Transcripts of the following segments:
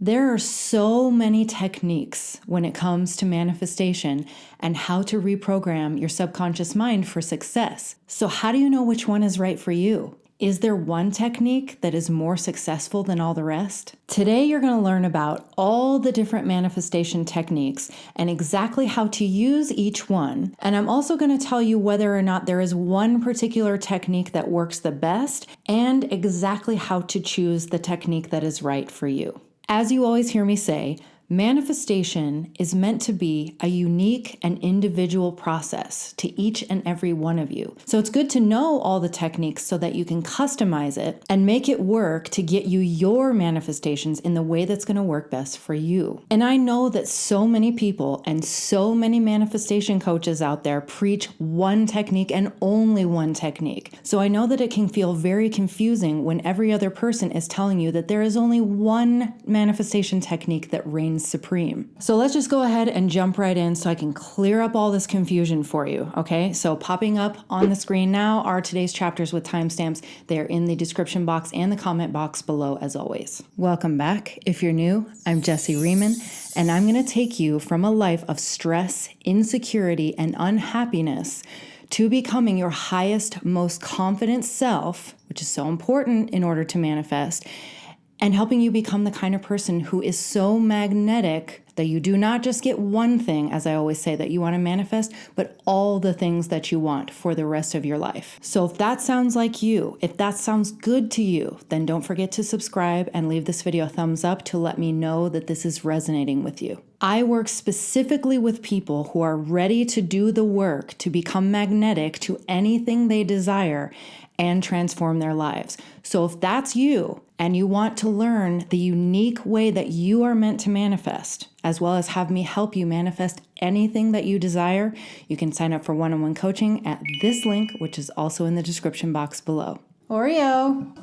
There are so many techniques when it comes to manifestation and how to reprogram your subconscious mind for success. So how do you know which one is right for you? Is there one technique that is more successful than all the rest? Today, you're going to learn about all the different manifestation techniques and exactly how to use each one. And I'm also going to tell you whether or not there is one particular technique that works the best and exactly how to choose the technique that is right for you. As you always hear me say, manifestation is meant to be a unique and individual process to each and every one of you. So it's good to know all the techniques so that you can customize it and make it work to get you your manifestations in the way that's going to work best for you. And I know that so many people and so many manifestation coaches out there preach one technique and only one technique. So I know that it can feel very confusing when every other person is telling you that there is only one manifestation technique that reigns supreme. So let's just go ahead and jump right in so I can clear up all this confusion for you, okay? So popping up on the screen now are today's chapters with timestamps. They are in the description box and the comment box below as always. Welcome back. If you're new, I'm Jessie Riemann, and I'm going to take you from a life of stress, insecurity, and unhappiness to becoming your highest, most confident self, which is so important in order to manifest, and helping you become the kind of person who is so magnetic that you do not just get one thing, as I always say, that you want to manifest, but all the things that you want for the rest of your life. So if that sounds like you, if that sounds good to you, then don't forget to subscribe and leave this video a thumbs up to let me know that this is resonating with you. I work specifically with people who are ready to do the work to become magnetic to anything they desire and transform their lives. So if that's you and you want to learn the unique way that you are meant to manifest, as well as have me help you manifest anything that you desire, you can sign up for one-on-one coaching at this link, which is also in the description box below. Oreo,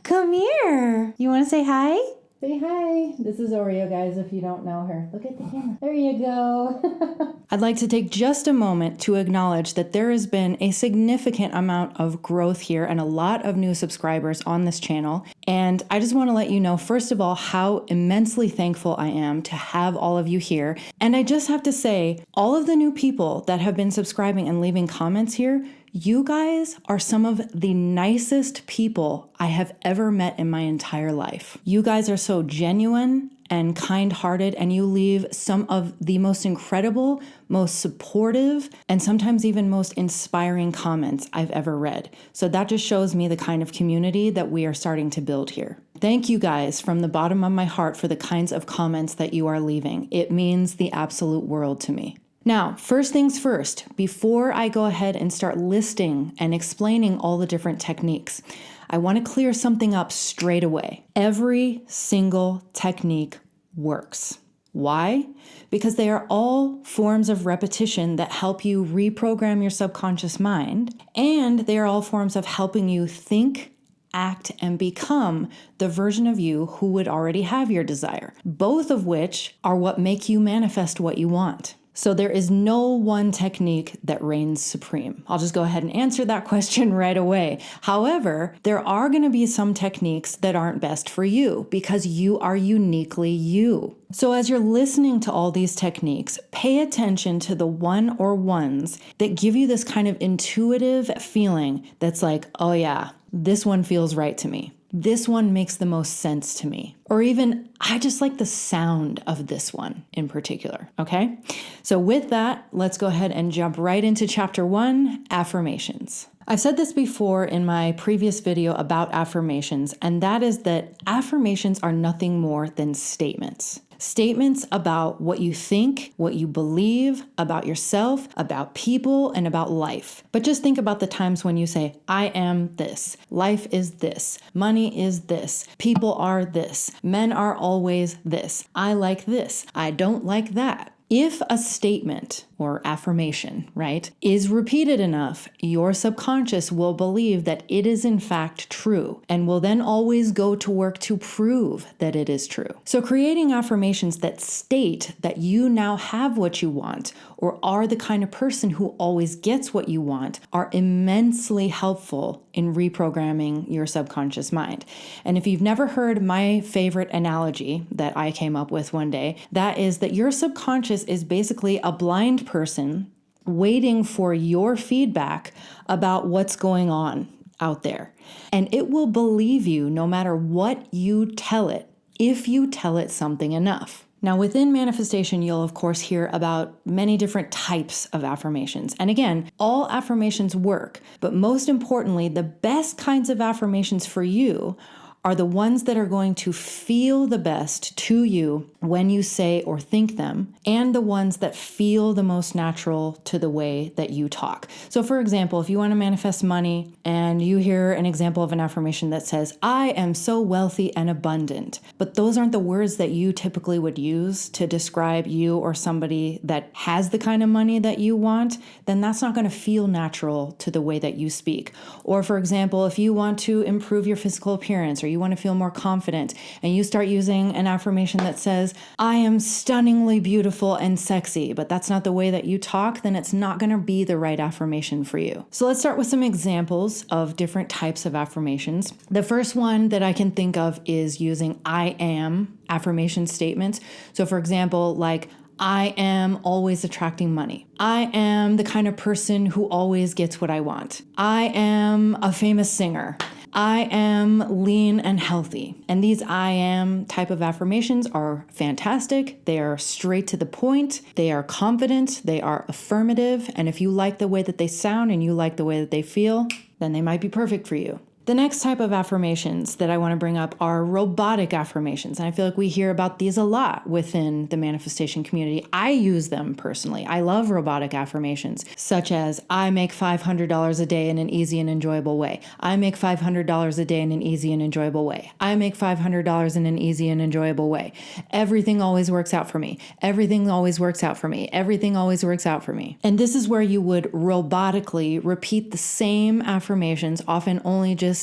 come here. You want to say hi? Say hi. This is Oreo, guys, if you don't know her. Look at the camera. There you go. I'd like to take just a moment to acknowledge that there has been a significant amount of growth here and a lot of new subscribers on this channel. And I just want to let you know, first of all, how immensely thankful I am to have all of you here. And I just have to say, all of the new people that have been subscribing and leaving comments here, you guys are some of the nicest people I have ever met in my entire life. You guys are so genuine and kind-hearted, and you leave some of the most incredible, most supportive, and sometimes even most inspiring comments I've ever read. So that just shows me the kind of community that we are starting to build here. Thank you guys from the bottom of my heart for the kinds of comments that you are leaving. It means the absolute world to me. Now, first things first, before I go ahead and start listing and explaining all the different techniques, I want to clear something up straight away. Every single technique works. Why? Because they are all forms of repetition that help you reprogram your subconscious mind, and they are all forms of helping you think, act, and become the version of you who would already have your desire, both of which are what make you manifest what you want. So there is no one technique that reigns supreme. I'll just go ahead and answer that question right away. However, there are going to be some techniques that aren't best for you because you are uniquely you. So as you're listening to all these techniques, pay attention to the one or ones that give you this kind of intuitive feeling that's like, oh yeah, this one feels right to me. This one makes the most sense to me. Or even, I just like the sound of this one in particular, okay? So with that, let's go ahead and jump right into chapter 1, Affirmations. I've said this before in my previous video about affirmations, and that is that affirmations are nothing more than statements. Statements about what you think, what you believe about yourself, about people, and about life. But just think about the times when you say, I am this, life is this, money is this, people are this, men are always this, I like this, I don't like that. If a statement or affirmation, right, is repeated enough, your subconscious will believe that it is in fact true and will then always go to work to prove that it is true. So creating affirmations that state that you now have what you want or are the kind of person who always gets what you want are immensely helpful in reprogramming your subconscious mind. And if you've never heard my favorite analogy that I came up with one day, that is that your subconscious is basically a blind person waiting for your feedback about what's going on out there. And it will believe you no matter what you tell it, if you tell it something enough. Now, within manifestation, you'll of course hear about many different types of affirmations. And again, all affirmations work, but most importantly, the best kinds of affirmations for you are the ones that are going to feel the best to you when you say or think them, and the ones that feel the most natural to the way that you talk. So for example, if you want to manifest money and you hear an example of an affirmation that says, "I am so wealthy and abundant," but those aren't the words that you typically would use to describe you or somebody that has the kind of money that you want, then that's not going to feel natural to the way that you speak. Or for example, if you want to improve your physical appearance or you want to feel more confident and you start using an affirmation that says, "I am stunningly beautiful and sexy," but that's not the way that you talk, then it's not going to be the right affirmation for you. So let's start with some examples of different types of affirmations. The first one that I can think of is using "I am" affirmation statements. So for example, like, "I am always attracting money. I am the kind of person who always gets what I want. I am a famous singer. I am lean and healthy." And these "I am" type of affirmations are fantastic. They are straight to the point. They are confident. They are affirmative. And if you like the way that they sound and you like the way that they feel, then they might be perfect for you. The next type of affirmations that I want to bring up are robotic affirmations. And I feel like we hear about these a lot within the manifestation community. I use them personally. I love robotic affirmations, such as, "I make $500 a day in an easy and enjoyable way. I make $500 a day in an easy and enjoyable way. I make $500 in an easy and enjoyable way. Everything always works out for me. Everything always works out for me. Everything always works out for me." And this is where you would robotically repeat the same affirmations, often only just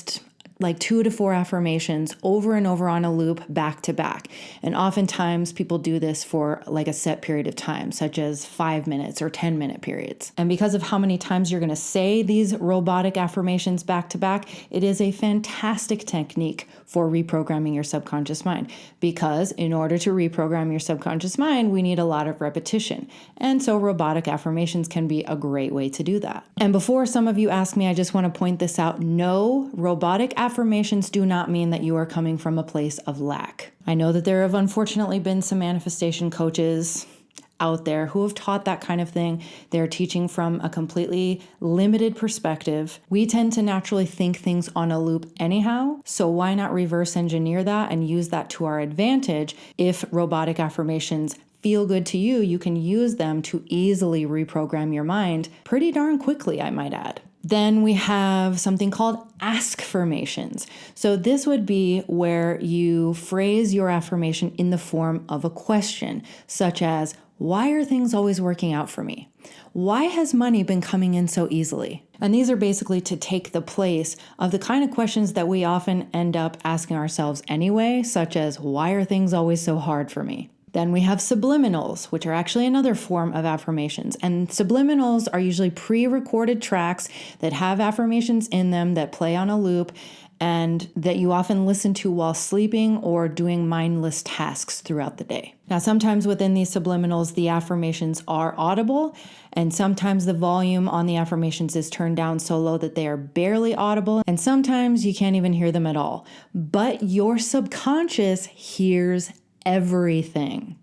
like 2 to 4 affirmations over and over on a loop back to back. And oftentimes people do this for like a set period of time, such as 5 minutes or 10-minute periods. And because of how many times you're going to say these robotic affirmations back to back, it is a fantastic technique for reprogramming your subconscious mind. Because in order to reprogram your subconscious mind, we need a lot of repetition. And so robotic affirmations can be a great way to do that. And before some of you ask me, I just want to point this out. No, robotic affirmations do not mean that you are coming from a place of lack. I know that there have unfortunately been some manifestation coaches out there who have taught that kind of thing. They're teaching from a completely limited perspective. We tend to naturally think things on a loop anyhow, so why not reverse engineer that and use that to our advantage? If robotic affirmations feel good to you, you can use them to easily reprogram your mind pretty darn quickly, I might add. Then we have something called askfirmations. So this would be where you phrase your affirmation in the form of a question, such as, "Why are things always working out for me? Why has money been coming in so easily?" And these are basically to take the place of the kind of questions that we often end up asking ourselves anyway, such as, "Why are things always so hard for me?" Then we have subliminals, which are actually another form of affirmations. And subliminals are usually pre-recorded tracks that have affirmations in them that play on a loop and that you often listen to while sleeping or doing mindless tasks throughout the day. Now, sometimes within these subliminals, the affirmations are audible, and sometimes the volume on the affirmations is turned down so low that they are barely audible, and sometimes you can't even hear them at all. But your subconscious hears everything.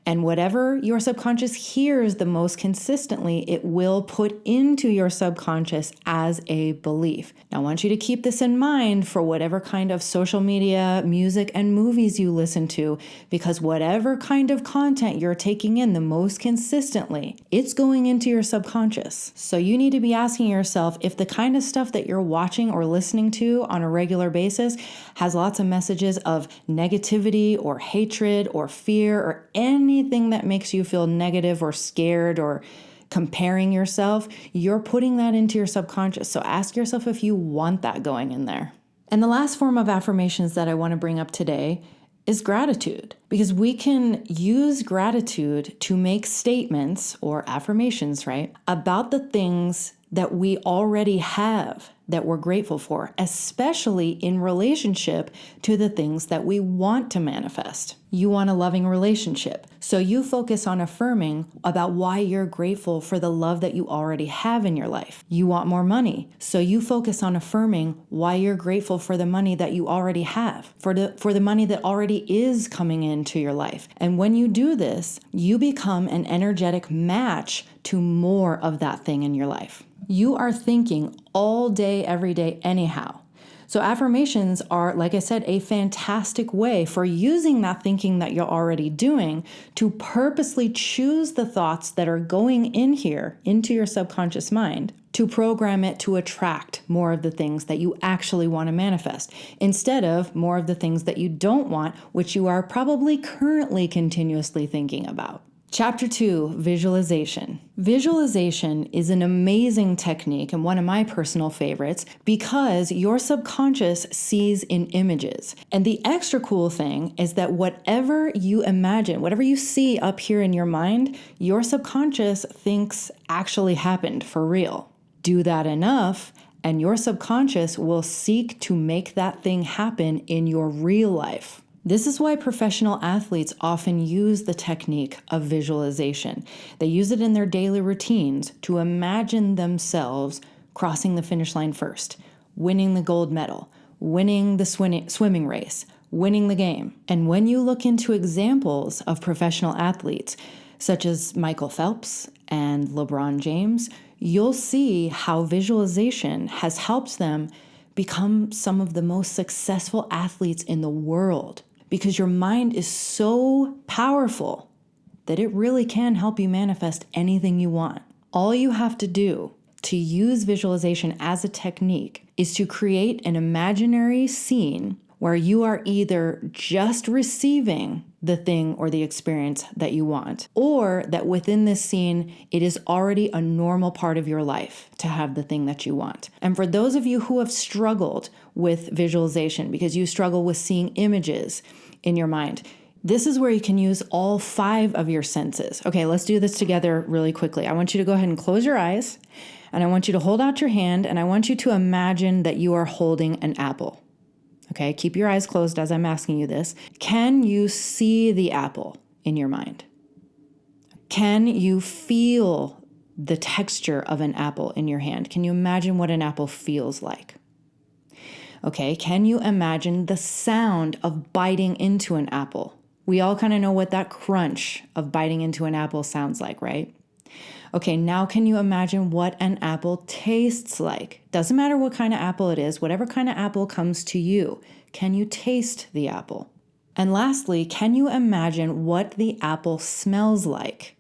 And whatever your subconscious hears the most consistently, it will put into your subconscious as a belief. Now, I want you to keep this in mind for whatever kind of social media, music, and movies you listen to, because whatever kind of content you're taking in the most consistently, it's going into your subconscious. So you need to be asking yourself if the kind of stuff that you're watching or listening to on a regular basis has lots of messages of negativity or hatred or fear or anything that makes you feel negative or scared or comparing yourself, you're putting that into your subconscious. So ask yourself if you want that going in there. And the last form of affirmations that I want to bring up today is gratitude, because we can use gratitude to make statements or affirmations, right, about the things that we already have that we're grateful for, especially in relationship to the things that we want to manifest. You want a loving relationship, so you focus on affirming about why you're grateful for the love that you already have in your life. You want more money, so you focus on affirming why you're grateful for the money that you already have, for the money that already is coming into your life. And when you do this, you become an energetic match to more of that thing in your life. You are thinking all day, every day, anyhow. So affirmations are, like I said, a fantastic way for using that thinking that you're already doing to purposely choose the thoughts that are going in here into your subconscious mind to program it to attract more of the things that you actually want to manifest instead of more of the things that you don't want, which you are probably currently continuously thinking about. Chapter 2, visualization. Visualization is an amazing technique and one of my personal favorites because your subconscious sees in images. And the extra cool thing is that whatever you imagine, whatever you see up here in your mind, your subconscious thinks actually happened for real. Do that enough, and your subconscious will seek to make that thing happen in your real life. This is why professional athletes often use the technique of visualization. They use it in their daily routines to imagine themselves crossing the finish line first, winning the gold medal, winning the swimming race, winning the game. And when you look into examples of professional athletes, such as Michael Phelps and LeBron James, you'll see how visualization has helped them become some of the most successful athletes in the world. Because your mind is so powerful that it really can help you manifest anything you want. All you have to do to use visualization as a technique is to create an imaginary scene where you are either just receiving the thing or the experience that you want, or that within this scene, it is already a normal part of your life to have the thing that you want. And for those of you who have struggled with visualization because you struggle with seeing images in your mind, this is where you can use all 5 of your senses. Okay, let's do this together really quickly. I want you to go ahead and close your eyes, and I want you to hold out your hand, and I want you to imagine that you are holding an apple. Okay, keep your eyes closed as I'm asking you this. Can you see the apple in your mind? Can you feel the texture of an apple in your hand? Can you imagine what an apple feels like? Okay, can you imagine the sound of biting into an apple? We all kind of know what that crunch of biting into an apple sounds like, right? Okay, now can you imagine what an apple tastes like? Doesn't matter what kind of apple it is, whatever kind of apple comes to you, can you taste the apple? And lastly, can you imagine what the apple smells like?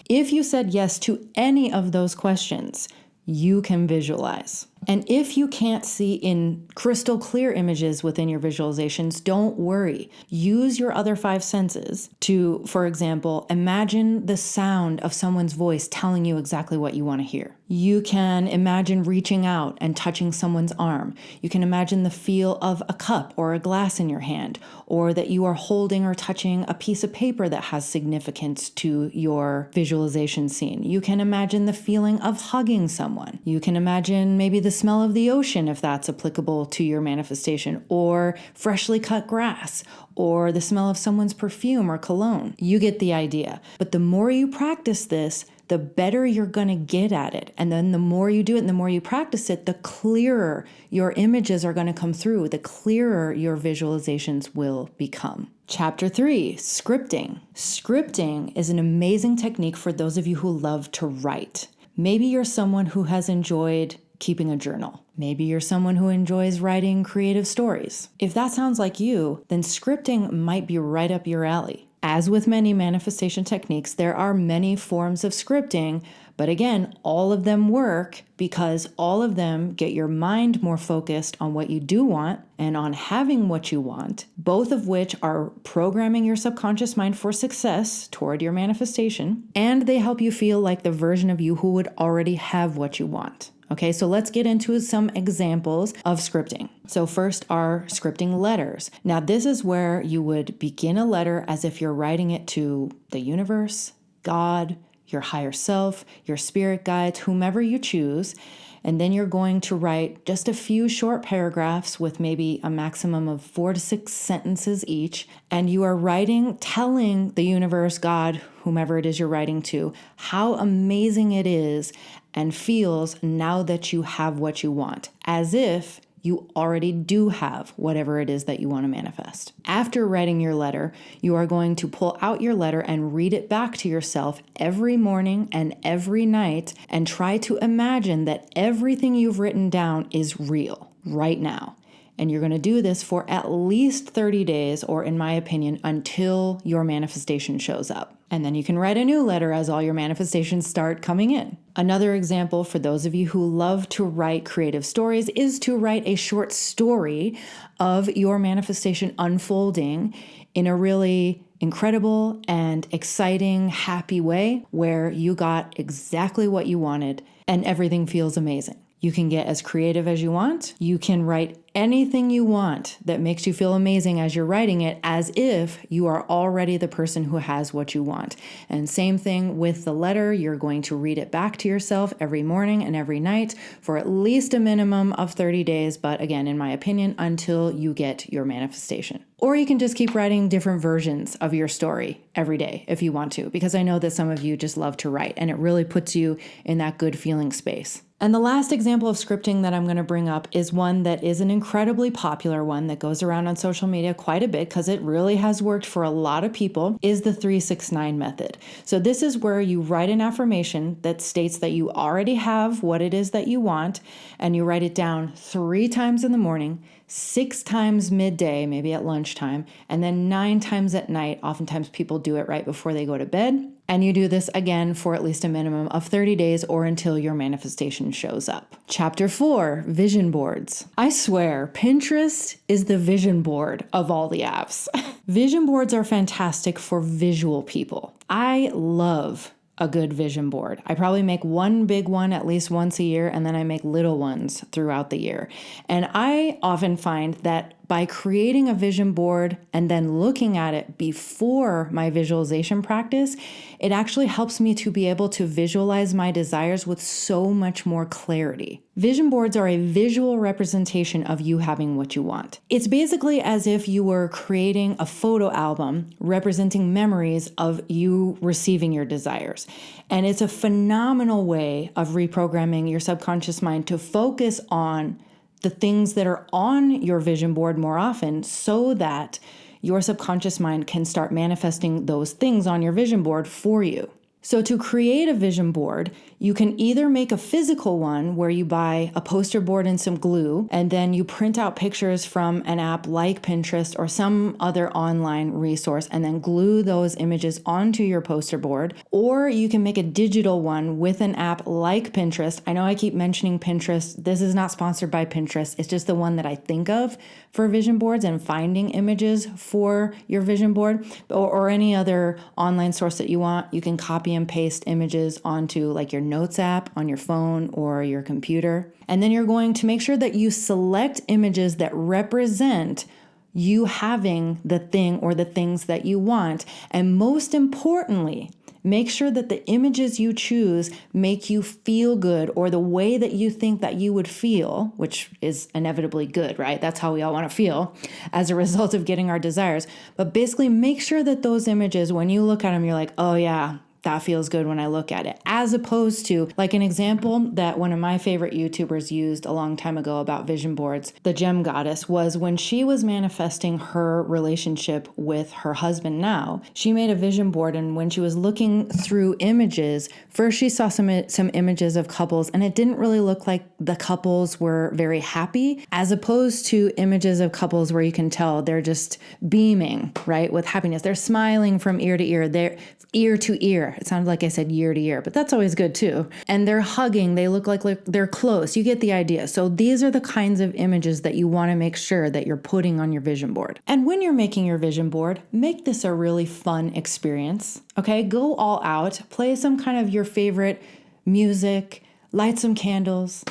If you said yes to any of those questions, you can visualize. And if you can't see in crystal clear images within your visualizations, don't worry. Use your other 5 senses to, for example, imagine the sound of someone's voice telling you exactly what you want to hear. You can imagine reaching out and touching someone's arm. You can imagine the feel of a cup or a glass in your hand, or that you are holding or touching a piece of paper that has significance to your visualization scene. You can imagine the feeling of hugging someone. You can imagine maybe the smell of the ocean, if that's applicable to your manifestation, or freshly cut grass, or the smell of someone's perfume or cologne. You get the idea. But the more you practice this, the better you're going to get at it. And then the more you do it and the more you practice it, the clearer your images are going to come through, the clearer your visualizations will become. Chapter 3, scripting. Scripting is an amazing technique for those of you who love to write. Maybe you're someone who has enjoyed keeping a journal. Maybe you're someone who enjoys writing creative stories. If that sounds like you, then scripting might be right up your alley. As with many manifestation techniques, there are many forms of scripting, but again, all of them work because all of them get your mind more focused on what you do want and on having what you want, both of which are programming your subconscious mind for success toward your manifestation, and they help you feel like the version of you who would already have what you want. Okay, so let's get into some examples of scripting. So first are scripting letters. Now this is where you would begin a letter as if you're writing it to the universe, God, your higher self, your spirit guides, whomever you choose. And then you're going to write just a few short paragraphs with maybe a maximum of 4 to 6 sentences each. And you are writing, telling the universe, God, whomever it is you're writing to, how amazing it is and feels now that you have what you want, as if you already do have whatever it is that you want to manifest. After writing your letter, you are going to pull out your letter and read it back to yourself every morning and every night, and try to imagine that everything you've written down is real right now. And you're going to do this for at least 30 days, or in my opinion, until your manifestation shows up. And then you can write a new letter as all your manifestations start coming in. Another example for those of you who love to write creative stories is to write a short story of your manifestation unfolding in a really incredible and exciting, happy way where you got exactly what you wanted and everything feels amazing. You can get as creative as you want. You can write anything you want that makes you feel amazing as you're writing it, as if you are already the person who has what you want. And same thing with the letter. You're going to read it back to yourself every morning and every night for at least a minimum of 30 days. But again, in my opinion, until you get your manifestation. Or you can just keep writing different versions of your story every day if you want to, because I know that some of you just love to write and it really puts you in that good feeling space. And the last example of scripting that I'm going to bring up is one that is an incredibly popular one that goes around on social media quite a bit because it really has worked for a lot of people, is the 3-6-9 method. So this is where you write an affirmation that states that you already have what it is that you want, and you write it down 3 times in the morning, 6 times midday, maybe at lunchtime, and then 9 times at night. Oftentimes people do it right before they go to bed. And you do this again for at least a minimum of 30 days or until your manifestation shows up. Chapter 4, vision boards. I swear, Pinterest is the vision board of all the apps. Vision boards are fantastic for visual people. I love a good vision board. I probably make one big one at least once a year, and then I make little ones throughout the year. And I often find that by creating a vision board and then looking at it before my visualization practice, it actually helps me to be able to visualize my desires with so much more clarity. Vision boards are a visual representation of you having what you want. It's basically as if you were creating a photo album representing memories of you receiving your desires. And it's a phenomenal way of reprogramming your subconscious mind to focus on the things that are on your vision board more often, so that your subconscious mind can start manifesting those things on your vision board for you. So to create a vision board, you can either make a physical one where you buy a poster board and some glue, and then you print out pictures from an app like Pinterest or some other online resource, and then glue those images onto your poster board. Or you can make a digital one with an app like Pinterest. I know I keep mentioning Pinterest. This is not sponsored by Pinterest. It's just the one that I think of for vision boards and finding images for your vision board, or any other online source that you want. You can copy and paste images onto like your Notes app on your phone or your computer. And then you're going to make sure that you select images that represent you having the thing or the things that you want. And most importantly, make sure that the images you choose make you feel good, or the way that you think that you would feel, which is inevitably good, right? That's how we all want to feel as a result of getting our desires. But basically make sure that those images, when you look at them, you're like, oh yeah, that feels good when I look at it. As opposed to, like, an example that one of my favorite YouTubers used a long time ago about vision boards, the Gem Goddess, was when she was manifesting her relationship with her husband now, she made a vision board, and when she was looking through images, first she saw some images of couples, and it didn't really look like the couples were very happy, as opposed to images of couples where you can tell they're just beaming, right, with happiness. They're smiling from ear to ear. They're ear to ear. It sounded like I said year to year, but that's always good too. And they're hugging. They look like they're close. You get the idea. So these are the kinds of images that you want to make sure that you're putting on your vision board. And when you're making your vision board, make this a really fun experience. Okay, go all out. Play some kind of your favorite music, light some candles,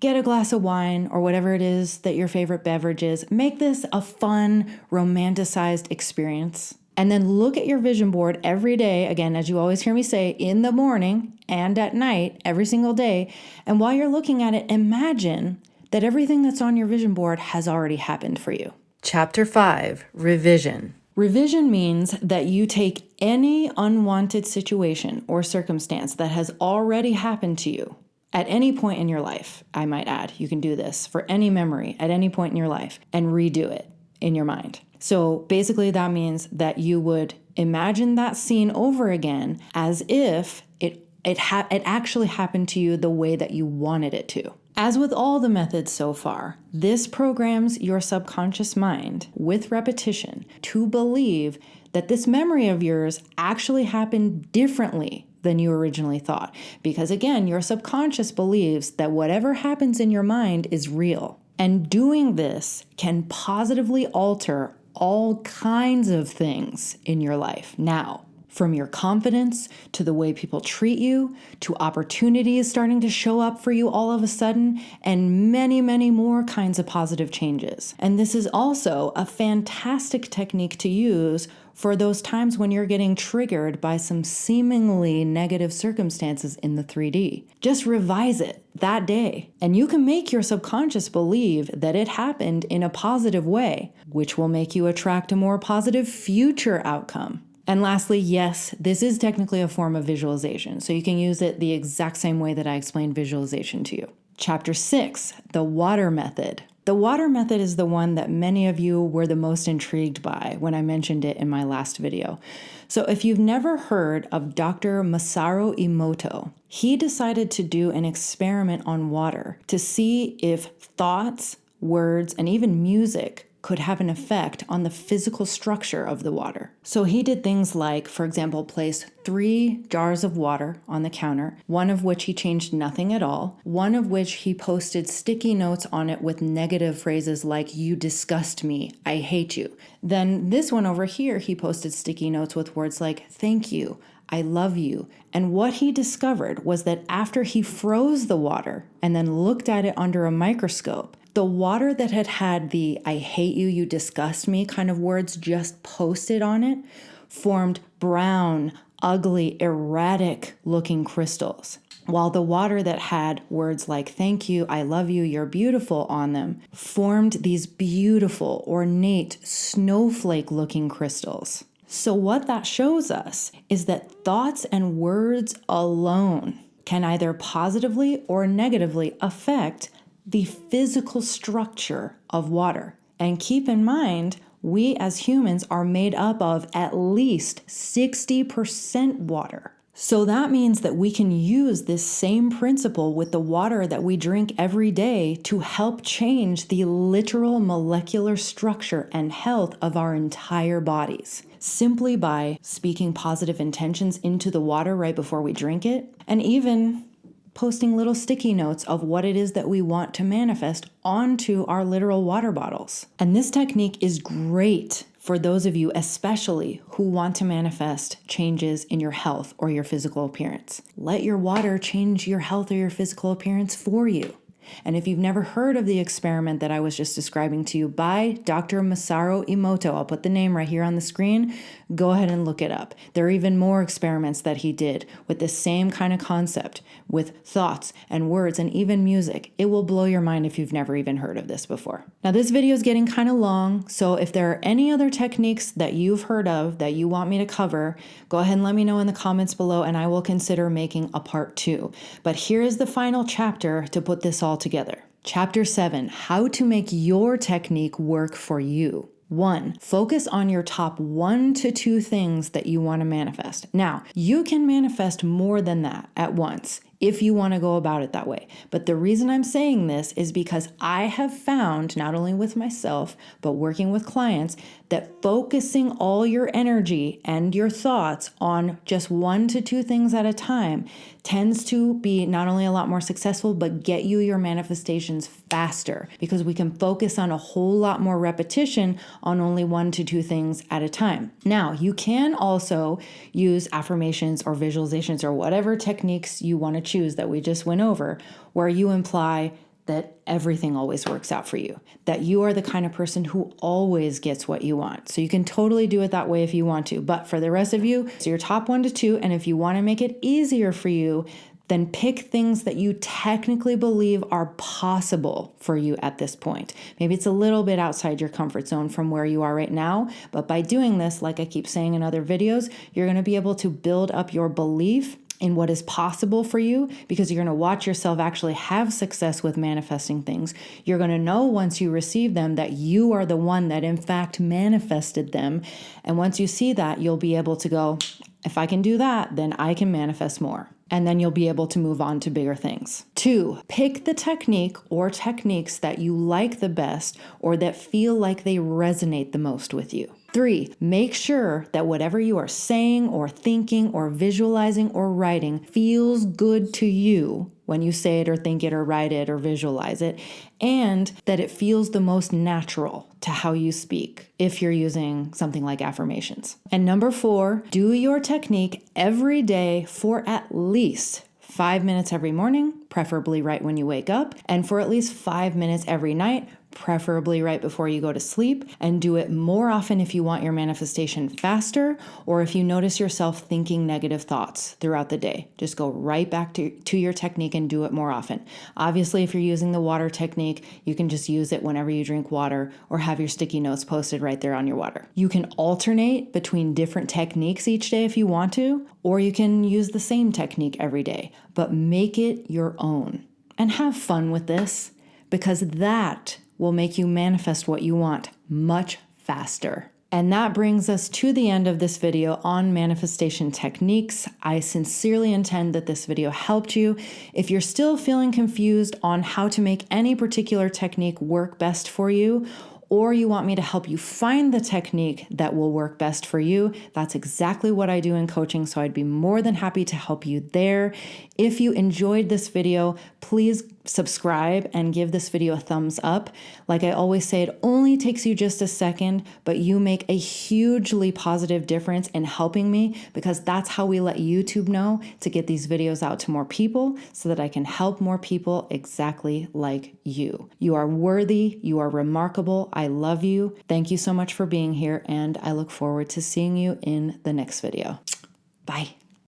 get a glass of wine or whatever it is that your favorite beverage is. Make this a fun, romanticized experience. And then look at your vision board every day, again, as you always hear me say, in the morning and at night, every single day. And while you're looking at it, imagine that everything that's on your vision board has already happened for you. Chapter 5, Revision. Revision means that you take any unwanted situation or circumstance that has already happened to you at any point in your life, I might add. You can do this for any memory at any point in your life and redo it in your mind. So basically that means that you would imagine that scene over again as if it actually happened to you the way that you wanted it to. As with all the methods so far, this programs your subconscious mind with repetition to believe that this memory of yours actually happened differently than you originally thought. Because again, your subconscious believes that whatever happens in your mind is real. And doing this can positively alter all kinds of things in your life now. From your confidence to the way people treat you, to opportunities starting to show up for you all of a sudden, and many, many more kinds of positive changes. And this is also a fantastic technique to use for those times when you're getting triggered by some seemingly negative circumstances in the 3D. Just revise it that day, and you can make your subconscious believe that it happened in a positive way, which will make you attract a more positive future outcome. And lastly, yes, this is technically a form of visualization, so you can use it the exact same way that I explained visualization to you. Chapter 6, the water method. The water method is the one that many of you were the most intrigued by when I mentioned it in my last video. So if you've never heard of Dr. Masaru Emoto, he decided to do an experiment on water to see if thoughts, words, and even music could have an effect on the physical structure of the water. So he did things like, for example, place 3 jars of water on the counter, one of which he changed nothing at all, one of which he posted sticky notes on it with negative phrases like, "You disgust me," "I hate you." Then this one over here, he posted sticky notes with words like, "Thank you," "I love you." And what he discovered was that after he froze the water and then looked at it under a microscope, the water that had had the "I hate you," "You disgust me" kind of words just posted on it formed brown, ugly, erratic looking crystals, while the water that had words like "thank you," "I love you," "you're beautiful" on them formed these beautiful, ornate, snowflake looking crystals. So what that shows us is that thoughts and words alone can either positively or negatively affect the physical structure of water. And keep in mind, we as humans are made up of at least 60% water. So that means that we can use this same principle with the water that we drink every day to help change the literal molecular structure and health of our entire bodies, simply by speaking positive intentions into the water right before we drink it, and even posting little sticky notes of what it is that we want to manifest onto our literal water bottles. And this technique is great for those of you especially who want to manifest changes in your health or your physical appearance. Let your water change your health or your physical appearance for you. And if you've never heard of the experiment that I was just describing to you by Dr. Masaru Emoto, I'll put the name right here on the screen, go ahead and look it up. There are even more experiments that he did with the same kind of concept, with thoughts and words and even music. It will blow your mind if you've never even heard of this before. Now this video is getting kind of long, so if there are any other techniques that you've heard of that you want me to cover, go ahead and let me know in the comments below and I will consider making a part 2. But here is the final chapter to put this all together. Chapter 7, how to make your technique work for you. 1, focus on your top 1 to 2 things that you want to manifest. Now, you can manifest more than that at once if you want to go about it that way. But the reason I'm saying this is because I have found, not only with myself, but working with clients, that focusing all your energy and your thoughts on just 1 to 2 things at a time tends to be not only a lot more successful, but get you your manifestations faster, because we can focus on a whole lot more repetition on only 1 to 2 things at a time. Now, you can also use affirmations or visualizations or whatever techniques you want to choose that we just went over, where you imply that everything always works out for you, that you are the kind of person who always gets what you want. So you can totally do it that way if you want to. But for the rest of you, so your top 1 to 2, and if you want to make it easier for you, then pick things that you technically believe are possible for you at this point. Maybe it's a little bit outside your comfort zone from where you are right now, but by doing this, like I keep saying in other videos, you're going to be able to build up your belief in what is possible for you, because you're going to watch yourself actually have success with manifesting things. You're going to know once you receive them that you are the one that in fact manifested them. And once you see that, you'll be able to go, if I can do that, then I can manifest more. And then you'll be able to move on to bigger things. 2, pick the technique or techniques that you like the best or that feel like they resonate the most with you. 3, make sure that whatever you are saying or thinking or visualizing or writing feels good to you when you say it or think it or write it or visualize it, and that it feels the most natural to how you speak if you're using something like affirmations. And number 4, do your technique every day for at least 5 minutes every morning, preferably right when you wake up, and for at least 5 minutes every night, preferably right before you go to sleep, and do it more often if you want your manifestation faster or if you notice yourself thinking negative thoughts throughout the day. Just go right back to your technique and do it more often. Obviously, if you're using the water technique, you can just use it whenever you drink water or have your sticky notes posted right there on your water. You can alternate between different techniques each day if you want to, or you can use the same technique every day, but make it your own and have fun with this, because that will make you manifest what you want much faster. And that brings us to the end of this video on manifestation techniques. I sincerely intend that this video helped you. If you're still feeling confused on how to make any particular technique work best for you, or you want me to help you find the technique that will work best for you, that's exactly what I do in coaching, so I'd be more than happy to help you there. If you enjoyed this video, please subscribe and give this video a thumbs up. Like I always say, it only takes you just a second, but you make a hugely positive difference in helping me, because that's how we let YouTube know to get these videos out to more people so that I can help more people exactly like you. You are worthy. You are remarkable. I love you. Thank you so much for being here, and I look forward to seeing you in the next video. Bye.